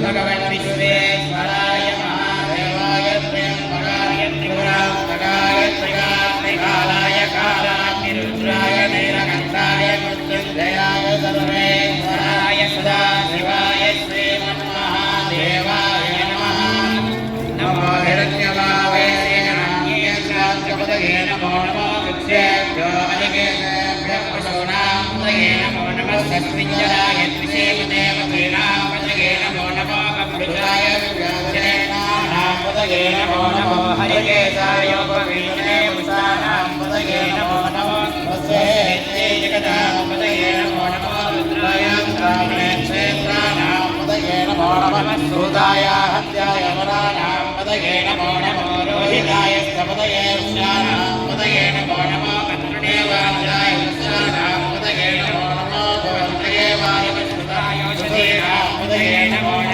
ภะคะวันวิเศษวรายมหาเทวายเตรียมปรายติวราตกายตกาเมฆาลายกาลามิรุตรายเนรกันตายมุตติเดยายสรเรวรายสดาศิวายเสมนมหาเทวายนมหานโมหิรัญญวาเวเสนังเยสังจปะเกนโมนโมกุเชโยอนิเกเสพระปโสนาปะเกนโมนโมสัสมิญญาเยติเสมเนปะเกนาปะเกนโมนโมกัมปิจายะเจนะนาปะเกนโมนโมหริเกสายโยปะวิเนมุสานังปะเกนโมนโมมัสเสติจกตาปะเกนโมนโมรุตรายันตาเมเสตรานังปะเกนโมนโมสุตายะหัตถายมรานังปะเกนโมนโมโรหิตายะสัพพะเยอุชานังปะเกนโมนโมกัตถุเนวาจายอุชานังปะเกนโมนโมโกตเยวายะสุตายโยชเทนังปะเกนโมน